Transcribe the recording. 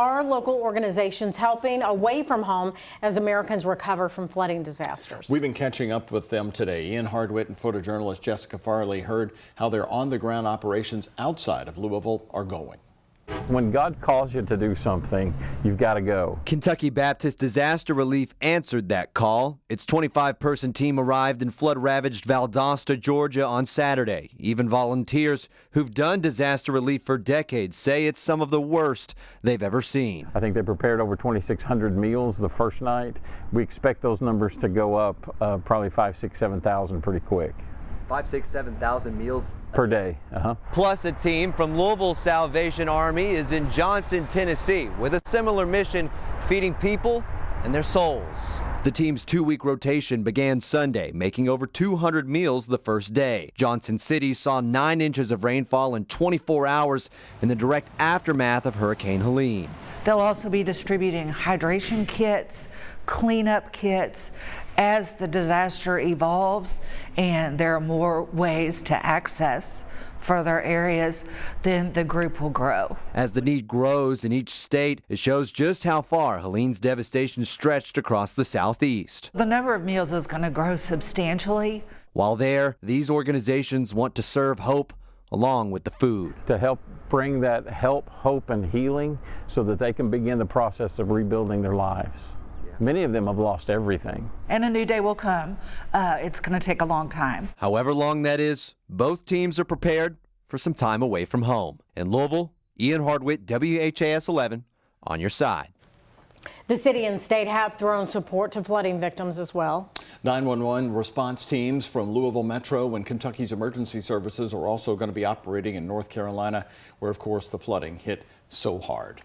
Are local organizations helping away from home as Americans recover from flooding disasters? We've been catching up with them today. Ian Hardwitt and photojournalist Jessica Farley heard how their on-the-ground operations outside of Louisville are going. When God calls you to do something, you've got to go. Kentucky Baptist Disaster Relief answered that call. Its 25-person team arrived in flood-ravaged Valdosta, Georgia on Saturday. Even volunteers who've done disaster relief for decades say it's some of the worst they've ever seen. I think they prepared over 2,600 meals the first night. We expect those numbers to go up probably 5,000, 6,000, 7,000 pretty quick. 5,000, 6,000, 7,000 meals per day. Plus, a team from Louisville Salvation Army is in Johnson, Tennessee, with a similar mission, feeding people and their souls. The team's 2-week rotation began Sunday, making over 200 meals the first day. Johnson City saw 9 inches of rainfall in 24 hours in the direct aftermath of Hurricane Helene. They'll also be distributing hydration kits, cleanup kits as the disaster evolves, and there are more ways to access further areas, then the group will grow. As the need grows in each state, it shows just how far Helene's devastation stretched across the southeast. The number of meals is going to grow substantially. While there, these organizations want to serve hope along with the food. To help bring that hope, and healing so that they can begin the process of rebuilding their lives. Many of them have lost everything. And a new day will come. It's going to take a long time. However long that is, both teams are prepared for some time away from home. In Louisville, Ian Hardwitt, WHAS 11, on your side. The city and state have thrown support to flooding victims as well. 911 response teams from Louisville Metro and Kentucky's emergency services are also going to be operating in North Carolina, where, of course, the flooding hit so hard.